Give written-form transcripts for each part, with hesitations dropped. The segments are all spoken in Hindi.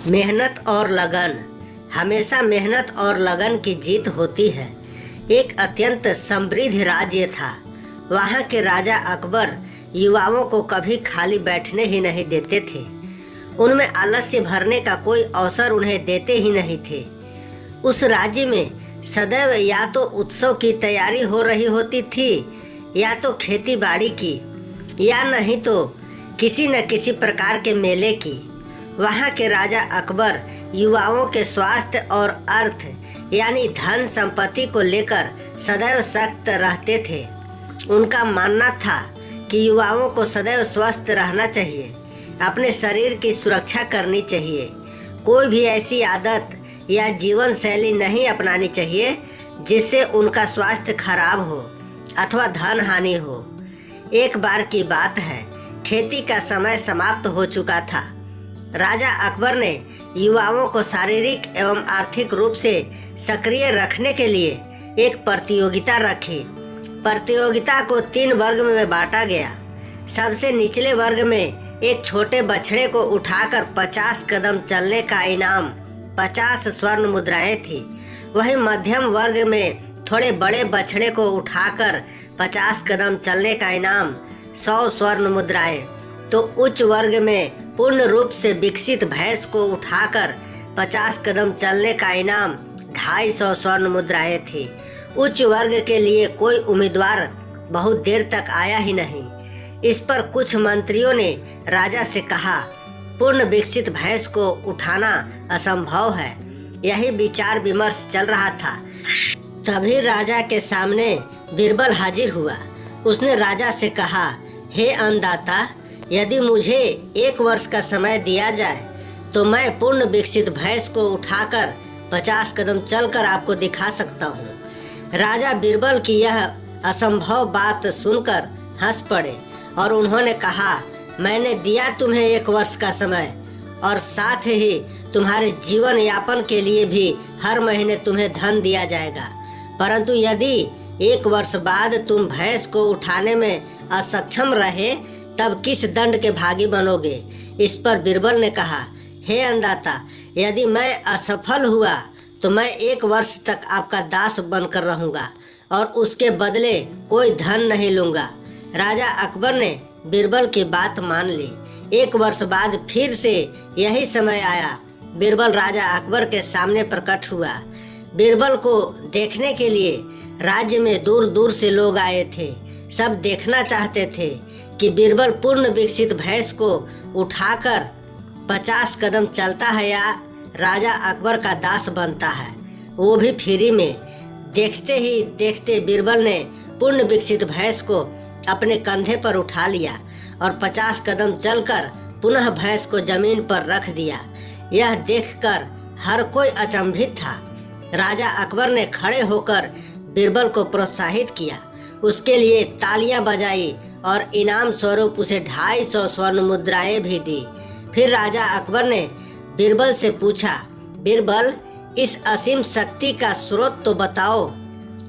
मेहनत और लगन। हमेशा मेहनत और लगन की जीत होती है। एक अत्यंत समृद्ध राज्य था। वहाँ के राजा अकबर युवाओं को कभी खाली बैठने ही नहीं देते थे। उनमें आलस्य भरने का कोई अवसर उन्हें देते ही नहीं थे। उस राज्य में सदैव या तो उत्सव की तैयारी हो रही होती थी, या तो खेती बाड़ी की, या नहीं तो किसी न किसी प्रकार के मेले की। वहाँ के राजा अकबर युवाओं के स्वास्थ्य और अर्थ यानी धन संपत्ति को लेकर सदैव सख्त रहते थे। उनका मानना था कि युवाओं को सदैव स्वस्थ रहना चाहिए, अपने शरीर की सुरक्षा करनी चाहिए। कोई भी ऐसी आदत या जीवन शैली नहीं अपनानी चाहिए जिससे उनका स्वास्थ्य खराब हो अथवा धन हानि हो। एक बार की बात है, खेती का समय समाप्त हो चुका था। राजा अकबर ने युवाओं को शारीरिक एवं आर्थिक रूप से सक्रिय रखने के लिए एक प्रतियोगिता रखी। प्रतियोगिता को 3 वर्ग में बांटा गया। सबसे निचले वर्ग में एक छोटे बछड़े को उठाकर 50 कदम चलने का इनाम 50 स्वर्ण मुद्राएं थी। वहीं मध्यम वर्ग में थोड़े बड़े बछड़े को उठाकर 50 कदम चलने का इनाम 100 स्वर्ण मुद्राएं, तो उच्च वर्ग में पूर्ण रूप से विकसित भैंस को उठाकर 50 कदम चलने का इनाम 250 स्वर्ण मुद्राएं थी। उच्च वर्ग के लिए कोई उम्मीदवार बहुत देर तक आया ही नहीं। इस पर कुछ मंत्रियों ने राजा से कहा, पूर्ण विकसित भैंस को उठाना असंभव है। यही विचार विमर्श चल रहा था। तभी राजा के सामने बीरबल हाजिर हुआ। उसने राजा से कहा, हे अन्नदाता, यदि मुझे 1 वर्ष का समय दिया जाए तो मैं पूर्ण विकसित भैंस को उठाकर 50 कदम चलकर आपको दिखा सकता हूँ। राजा बीरबल की यह असंभव बात सुनकर हंस पड़े और उन्होंने कहा, मैंने दिया तुम्हें 1 वर्ष का समय और साथ ही तुम्हारे जीवन यापन के लिए भी हर महीने तुम्हें धन दिया जाएगा, परंतु यदि 1 वर्ष बाद तुम भैंस को उठाने में असक्षम रहे तब किस दंड के भागी बनोगे। इस पर बीरबल ने कहा, हे अन्नदाता, यदि मैं असफल हुआ तो मैं 1 वर्ष तक आपका दास बनकर रहूंगा और उसके बदले कोई धन नहीं लूंगा। राजा अकबर ने बीरबल की बात मान ली। 1 वर्ष बाद फिर से यही समय आया। बीरबल राजा अकबर के सामने प्रकट हुआ। बीरबल को देखने के लिए राज्य में दूर दूर से लोग आए थे। सब देखना चाहते थे कि बीरबल पूर्ण विकसित भैंस को उठाकर 50 कदम चलता है या राजा अकबर का दास बनता है, वो भी फ्री में। देखते ही देखते बीरबल ने पूर्ण विकसित भैंस को अपने कंधे पर उठा लिया और 50 कदम चलकर पुनः भैंस को जमीन पर रख दिया। यह देखकर हर कोई अचंभित था। राजा अकबर ने खड़े होकर बीरबल को प्रोत्साहित किया, उसके लिए तालियां बजाई और इनाम स्वरूप उसे 250 स्वर्ण मुद्राएं भी दी। फिर राजा अकबर ने बीरबल से पूछा, बीरबल, इस असीम शक्ति का स्रोत तो बताओ।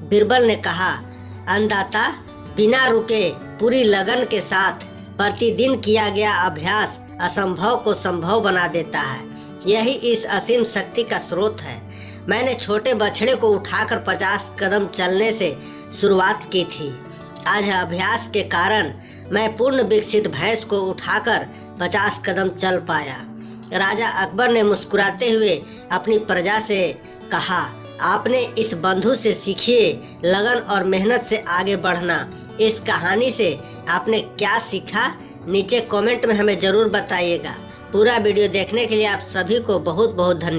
बीरबल ने कहा, अन्नदाता, बिना रुके पूरी लगन के साथ प्रतिदिन किया गया अभ्यास असंभव को संभव बना देता है। यही इस असीम शक्ति का स्रोत है। मैंने छोटे बछड़े को उठाकर 50 कदम चलने से शुरुआत की थी। आज अभ्यास के कारण मैं पूर्ण विकसित भैंस को उठाकर 50 कदम चल पाया। राजा अकबर ने मुस्कुराते हुए अपनी प्रजा से कहा, आपने इस बंधु से सीखिए लगन और मेहनत से आगे बढ़ना। इस कहानी से आपने क्या सीखा, नीचे कमेंट में हमें ज़रूर बताइएगा। पूरा वीडियो देखने के लिए आप सभी को बहुत बहुत धन्यवाद।